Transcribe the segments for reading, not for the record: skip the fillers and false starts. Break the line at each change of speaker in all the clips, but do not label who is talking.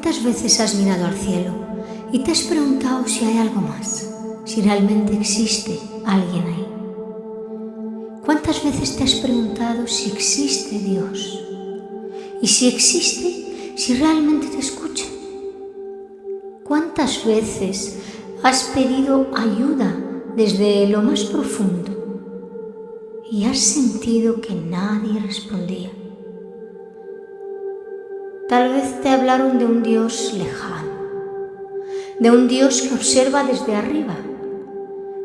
¿Cuántas veces has mirado al cielo y te has preguntado si hay algo más, si realmente existe alguien ahí? ¿Cuántas veces te has preguntado si existe Dios? Y si existe, si realmente te escucha. ¿Cuántas veces has pedido ayuda desde lo más profundo y has sentido que nadie respondía? Tal vez te hablaron de un Dios lejano, de un Dios que observa desde arriba,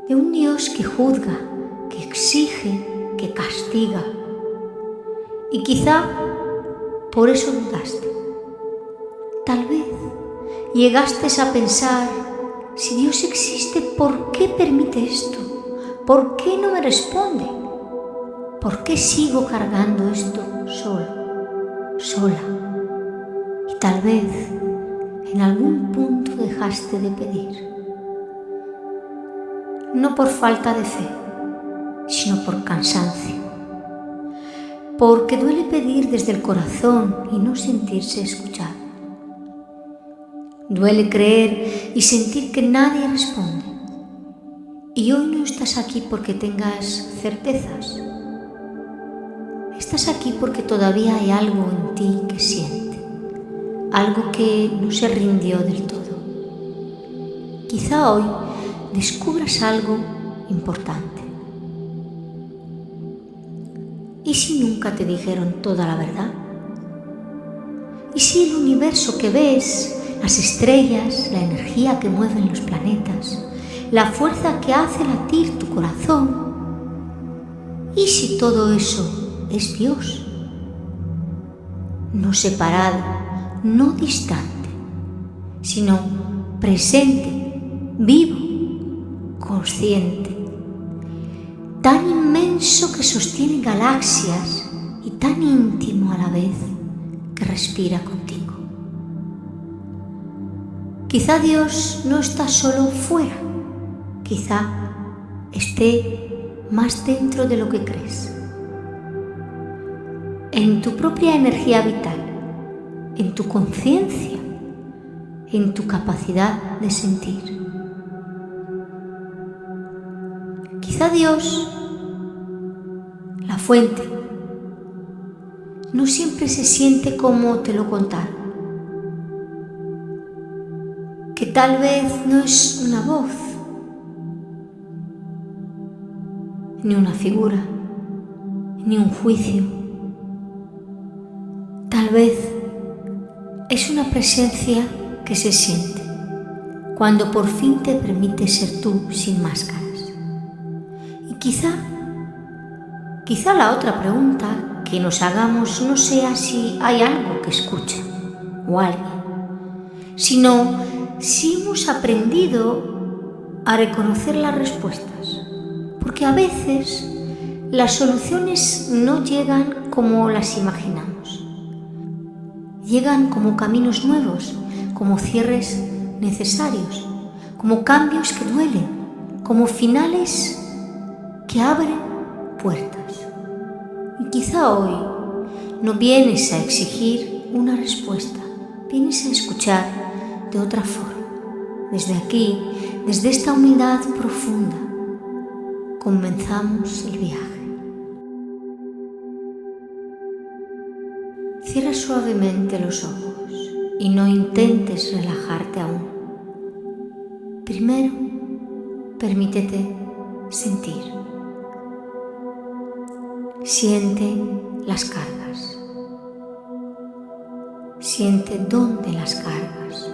de un Dios que juzga, que exige, que castiga. Y quizá por eso dudaste. Tal vez llegaste a pensar, si Dios existe, ¿por qué permite esto? ¿Por qué no me responde? ¿Por qué sigo cargando esto solo, sola? Y tal vez en algún punto dejaste de pedir. No por falta de fe, sino por cansancio. Porque duele pedir desde el corazón y no sentirse escuchado. Duele creer y sentir que nadie responde. Y hoy no estás aquí porque tengas certezas. Estás aquí porque todavía hay algo en ti que siente, algo que no se rindió del todo. Quizá hoy descubras algo importante. ¿Y si nunca te dijeron toda la verdad? ¿Y si el universo que ves, las estrellas, la energía que mueven los planetas, la fuerza que hace latir tu corazón, y si todo eso es Dios? No separado, no distante, sino presente, vivo, consciente, tan inmenso que sostiene galaxias y tan íntimo a la vez que respira contigo. Quizá Dios no está solo fuera, quizá esté más dentro de lo que crees. En tu propia energía vital, en tu conciencia, en tu capacidad de sentir. Quizá Dios, la fuente, no siempre se siente como te lo contaron. Que tal vez no es una voz, ni una figura, ni un juicio. Tal vez es una presencia que se siente cuando por fin te permite ser tú sin máscaras. Y quizá la otra pregunta que nos hagamos no sea si hay algo que escucha o alguien, sino si hemos aprendido a reconocer las respuestas, porque a veces las soluciones no llegan como las imaginamos. Llegan como caminos nuevos, como cierres necesarios, como cambios que duelen, como finales que abren puertas. Y quizá hoy no vienes a exigir una respuesta, vienes a escuchar de otra forma. Desde aquí, desde esta humildad profunda, comenzamos el viaje. Cierra suavemente los ojos y no intentes relajarte aún. Primero, permítete sentir. Siente las cargas. Siente dónde las cargas.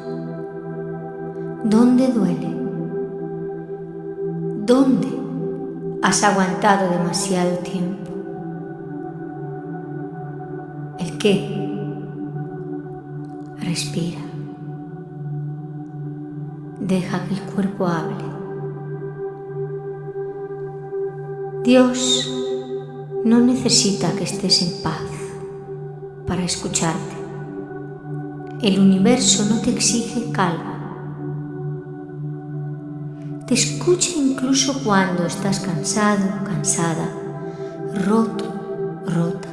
¿Dónde duele? ¿Dónde has aguantado demasiado tiempo? ¿El qué? Respira. Deja que el cuerpo hable. Dios no necesita que estés en paz para escucharte. El universo no te exige calma. Te escucha incluso cuando estás cansado, cansada, roto, rota,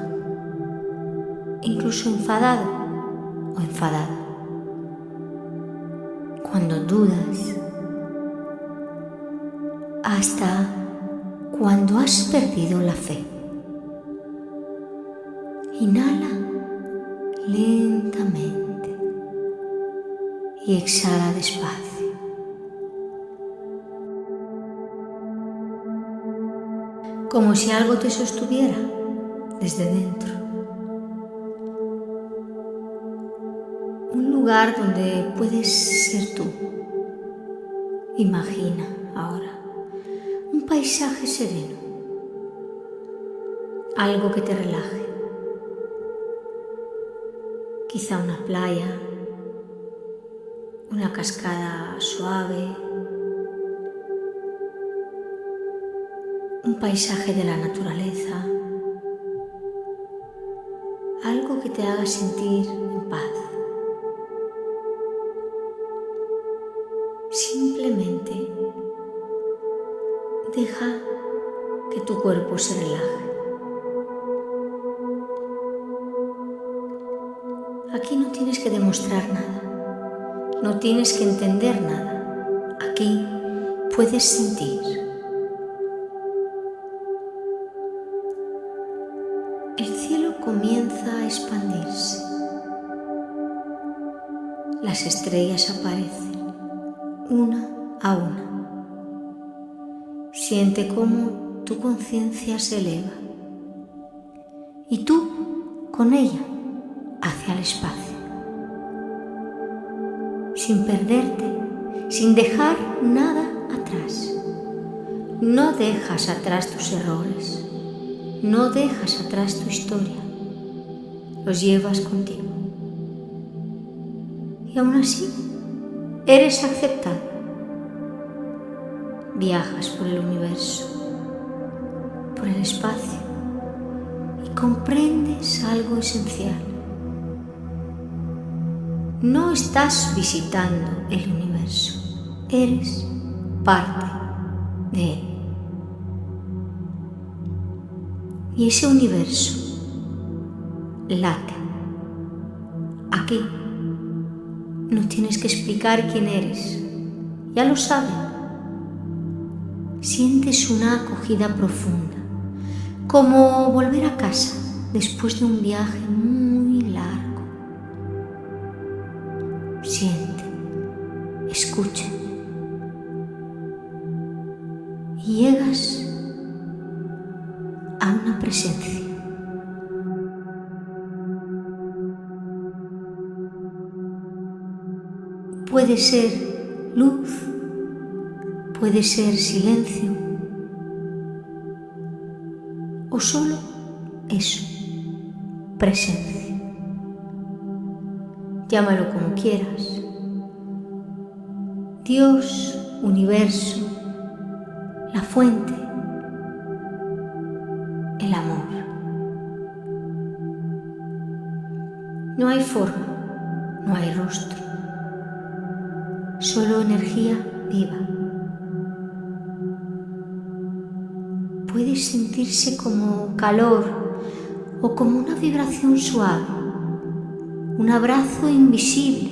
incluso enfadado o enfadada. cuando dudas, hasta cuando has perdido la fe. Inhala lentamente y exhala despacio. Como si algo te sostuviera desde dentro. Un lugar donde puedes ser tú. Imagina ahora un paisaje sereno, algo que te relaje. Quizá una playa, una cascada suave, un paisaje de la naturaleza, algo que te haga sentir en paz. Simplemente deja que tu cuerpo se relaje. Aquí no tienes que demostrar nada, no tienes que entender nada. Aquí puedes sentir. El cielo comienza a expandirse. Las estrellas aparecen, una a una. Siente cómo tu conciencia se eleva y tú con ella hacia el espacio, sin perderte, sin dejar nada atrás. No dejas atrás tus errores, no dejas atrás tu historia, los llevas contigo. Y aún así, eres aceptado. Viajas por el universo, por el espacio y comprendes algo esencial. No estás visitando el universo, eres parte de él. Y ese universo late. Aquí no tienes que explicar quién eres, ya lo saben. Sientes una acogida profunda, como volver a casa después de un viaje muy largo. Siente, escucha y llegas a una presencia. Puede ser luz, puede ser silencio o solo eso, presencia. Llámalo como quieras. Dios, universo, la fuente, el amor. No hay forma, no hay rostro, solo energía viva. Puede sentirse como calor o como una vibración suave, un abrazo invisible,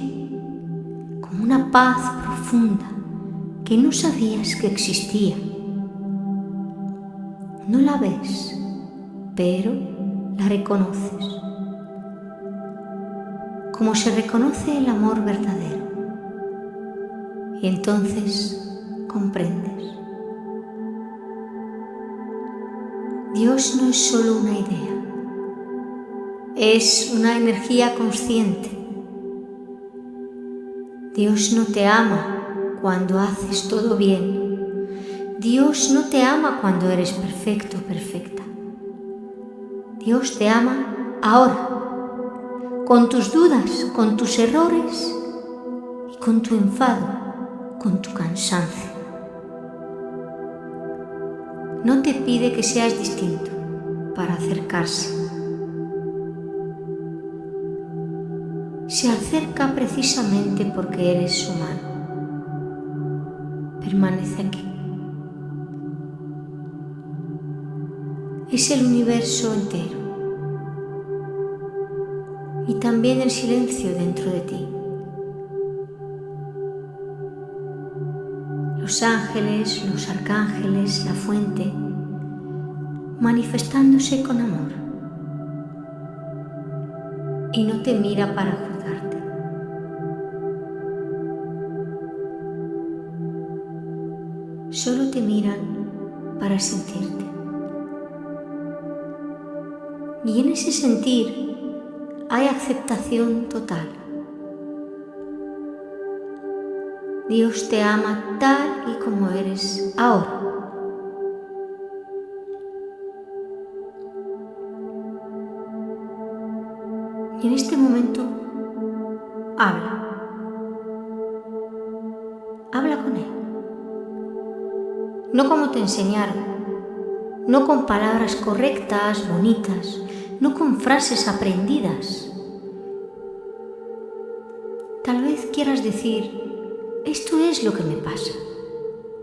como una paz profunda que no sabías que existía. No la ves, pero la reconoces, como se reconoce el amor verdadero. Y entonces comprendes. Dios no es solo una idea, es una energía consciente. Dios no te ama cuando haces todo bien. Dios no te ama cuando eres perfecto o perfecta. Dios te ama ahora, con tus dudas, con tus errores y con tu enfado, con tu cansancio. No te pide que seas distinto para acercarse. Se acerca precisamente porque eres humano. Permanece aquí. Es el universo entero y también el silencio dentro de ti. los ángeles, los arcángeles, la fuente, manifestándose con amor. Y no te mira para juzgarte. Solo te miran para sentirte. Y en ese sentir hay aceptación total. Dios te ama tal y como eres ahora. Y en este momento, habla. Habla con Él. No como te enseñaron, no con palabras correctas, bonitas, no con frases aprendidas. Tal vez quieras decir, esto es lo que me pasa.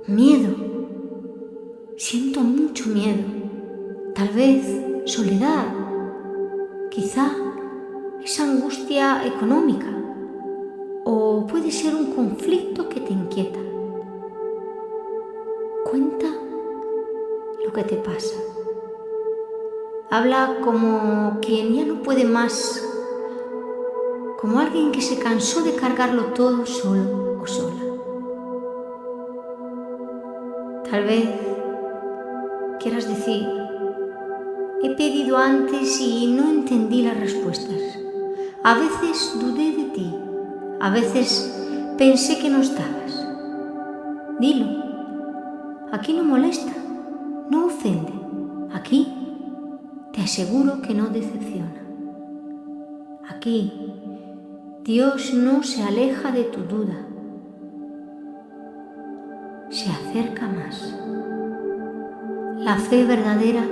Miedo. Siento mucho miedo. Tal vez soledad. Quizá es angustia económica. O puede ser un conflicto que te inquieta. Cuenta lo que te pasa. Habla como quien ya no puede más, como alguien que se cansó de cargarlo todo solo o sola. Tal vez quieras decir, he pedido antes y no entendí las respuestas. A veces dudé de ti, a veces pensé que no estabas. Dilo, aquí no molesta, no ofende, aquí te aseguro que no decepciona. Aquí Dios no se aleja de tu duda, se acerca más. La fe verdadera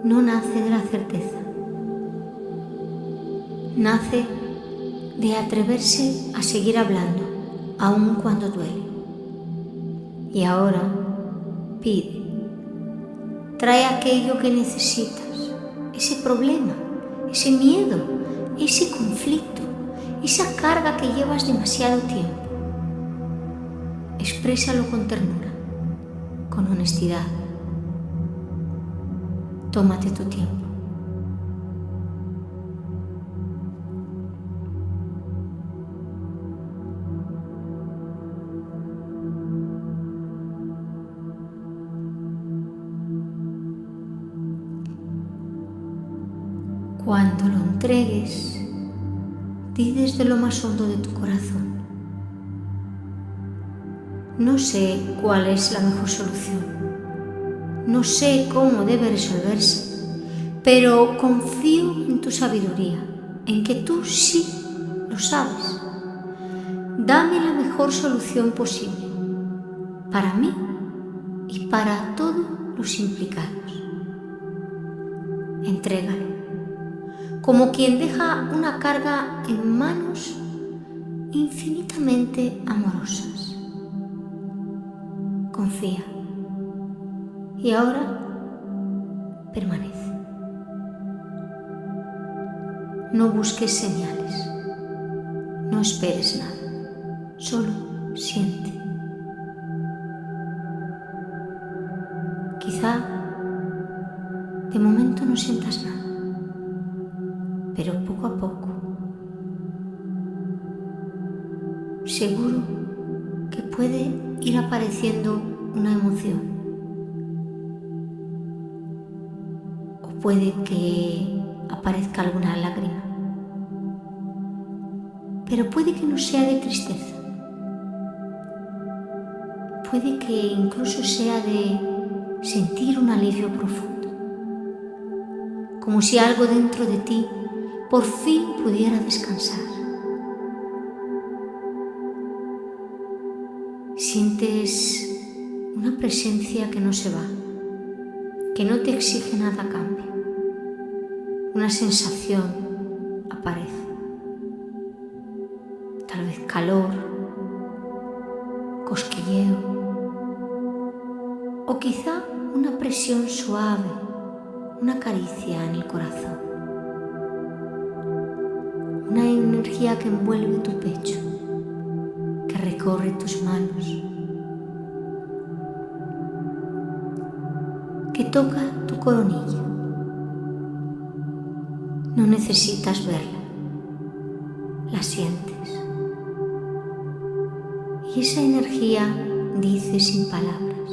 no nace de la certeza, nace de atreverse a seguir hablando, aun cuando duele. Y ahora pide, trae aquello que necesitas, ese problema, ese miedo, ese conflicto, esa carga que llevas demasiado tiempo. Exprésalo con ternura, con honestidad. Tómate tu tiempo. Cuando lo entregues, di desde lo más hondo de tu corazón, no sé cuál es la mejor solución, no sé cómo debe resolverse, pero confío en tu sabiduría, en que tú sí lo sabes. Dame la mejor solución posible, para mí y para todos los implicados. Entrégalo, como quien deja una carga en manos infinitamente amorosas. Confía. Y ahora permanece. No busques señales. No esperes nada. Solo siente. Quizá de momento no sientas nada, pero poco a poco, seguro que puede ir apareciendo una emoción. O puede que aparezca alguna lágrima. Pero puede que no sea de tristeza. Puede que incluso sea de sentir un alivio profundo. Como si algo dentro de ti por fin pudiera descansar. Sientes una presencia que no se va, que no te exige nada a cambio. Una sensación aparece. Tal vez calor, cosquilleo, o quizá una presión suave, una caricia en el corazón. Una energía que envuelve tu pecho, que recorre tus manos, que toca tu coronilla. No necesitas verla, la sientes. Y esa energía dice sin palabras: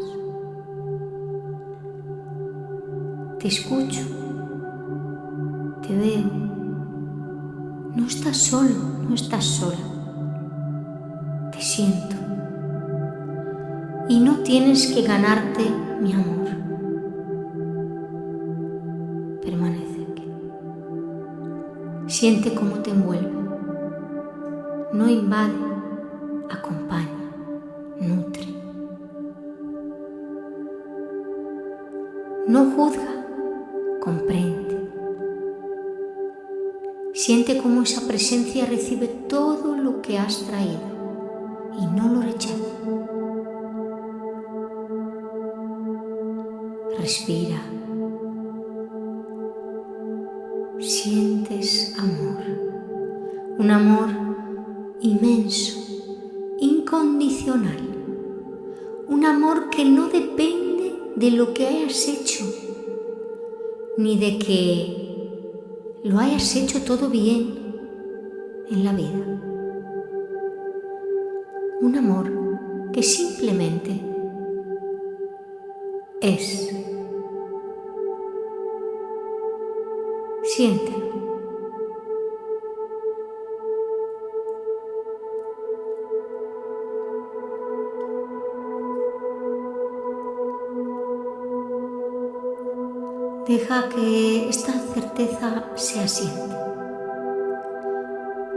te escucho, te veo, no estás solo, no estás sola, te siento. Y no tienes que ganarte mi amor. Permanece aquí. Siente cómo te envuelve. No invade, acompaña, nutre. No juzga, comprende. Siente cómo esa presencia recibe todo lo que has traído y no lo rechaza. Respira. Sientes amor, un amor inmenso, incondicional, un amor que no depende de lo que hayas hecho, ni de que lo hayas hecho todo bien en la vida. Un amor que simplemente es. Siéntelo. Deja que esta certeza se asiente.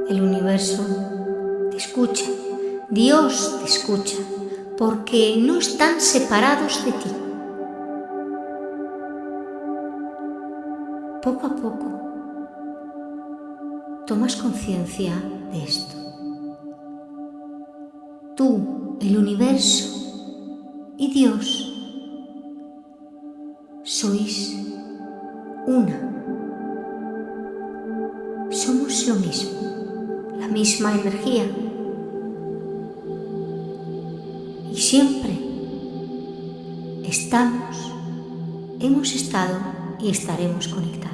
El universo te escucha, Dios te escucha, porque no están separados de ti. Poco a poco tomas conciencia de esto. Tú, el universo y Dios sois una. Somos lo mismo, la misma energía. Y siempre estamos, hemos estado y estaremos conectados.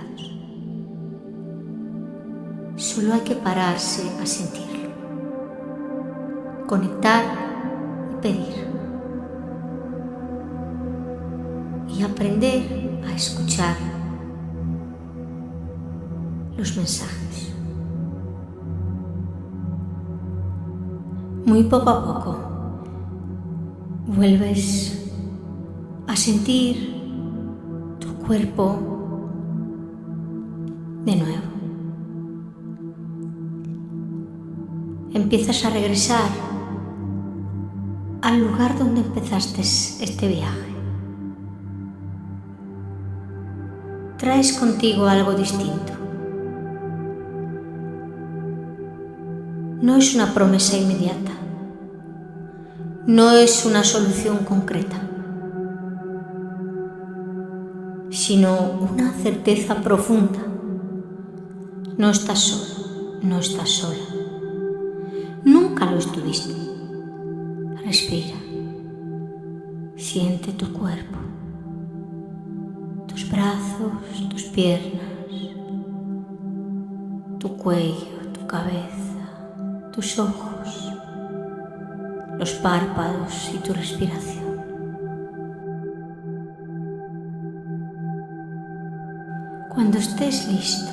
Solo hay que pararse a sentirlo, conectar y pedir. Y aprender a escuchar los mensajes. Muy poco a poco vuelves a sentir tu cuerpo de nuevo. Empiezas a regresar al lugar donde empezaste este viaje. Traes contigo algo distinto. No es una promesa inmediata. No es una solución concreta, sino una certeza profunda. No estás solo, no estás sola. Nunca lo estuviste. Respira. Siente tu cuerpo, tus brazos, tus piernas, tu cuello, tu cabeza, tus ojos, los párpados y tu respiración. Cuando estés listo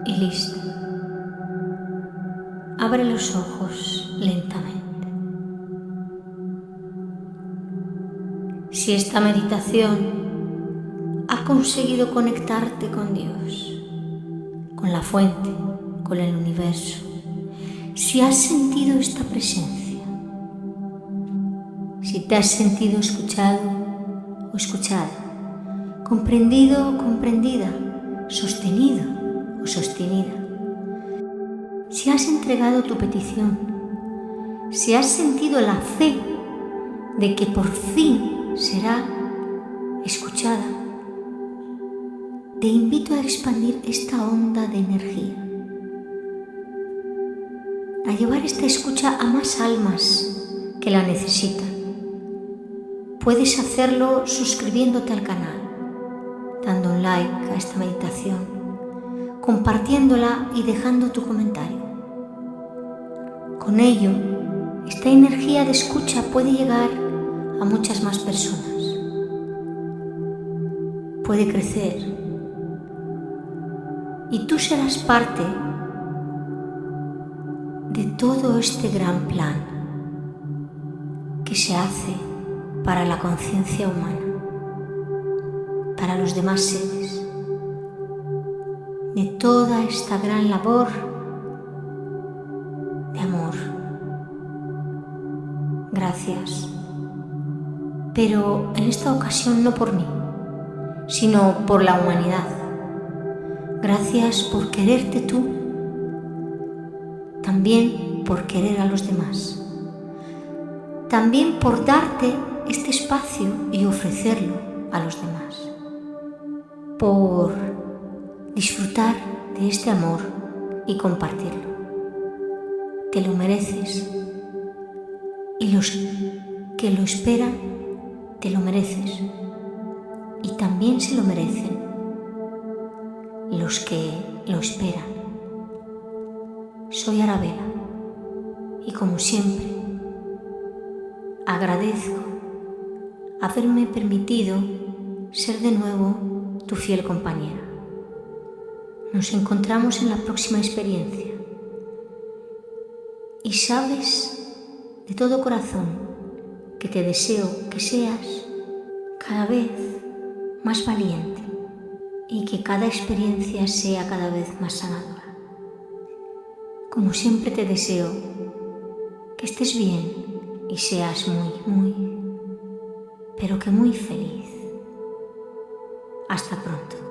y lista, abre los ojos lentamente. Si esta meditación ha conseguido conectarte con Dios, con la fuente, con el universo, si has sentido esta presencia, si te has sentido escuchado o escuchada, comprendido o comprendida, sostenido o sostenida, si has entregado tu petición, si has sentido la fe de que por fin será escuchada, te invito a expandir esta onda de energía, a llevar esta escucha a más almas que la necesitan. Puedes hacerlo suscribiéndote al canal, dando un like a esta meditación, compartiéndola y dejando tu comentario. Con ello, esta energía de escucha puede llegar a muchas más personas. Puede crecer y tú serás parte de todo este gran plan que se hace para la conciencia humana, para los demás seres, de toda esta gran labor de amor. Gracias, pero en esta ocasión no por mí, sino por la humanidad. Gracias por quererte tú, también por querer a los demás, también por darte este espacio y ofrecerlo a los demás, por disfrutar de este amor y compartirlo. Te lo mereces, y los que lo esperan te lo mereces, y también se lo merecen los que lo esperan. Soy Arabela y, como siempre, agradezco haberme permitido ser de nuevo tu fiel compañera. Nos encontramos en la próxima experiencia y sabes de todo corazón que te deseo que seas cada vez más valiente y que cada experiencia sea cada vez más sanadora. Como siempre te deseo que estés bien y seas muy, pero que muy feliz. Hasta pronto.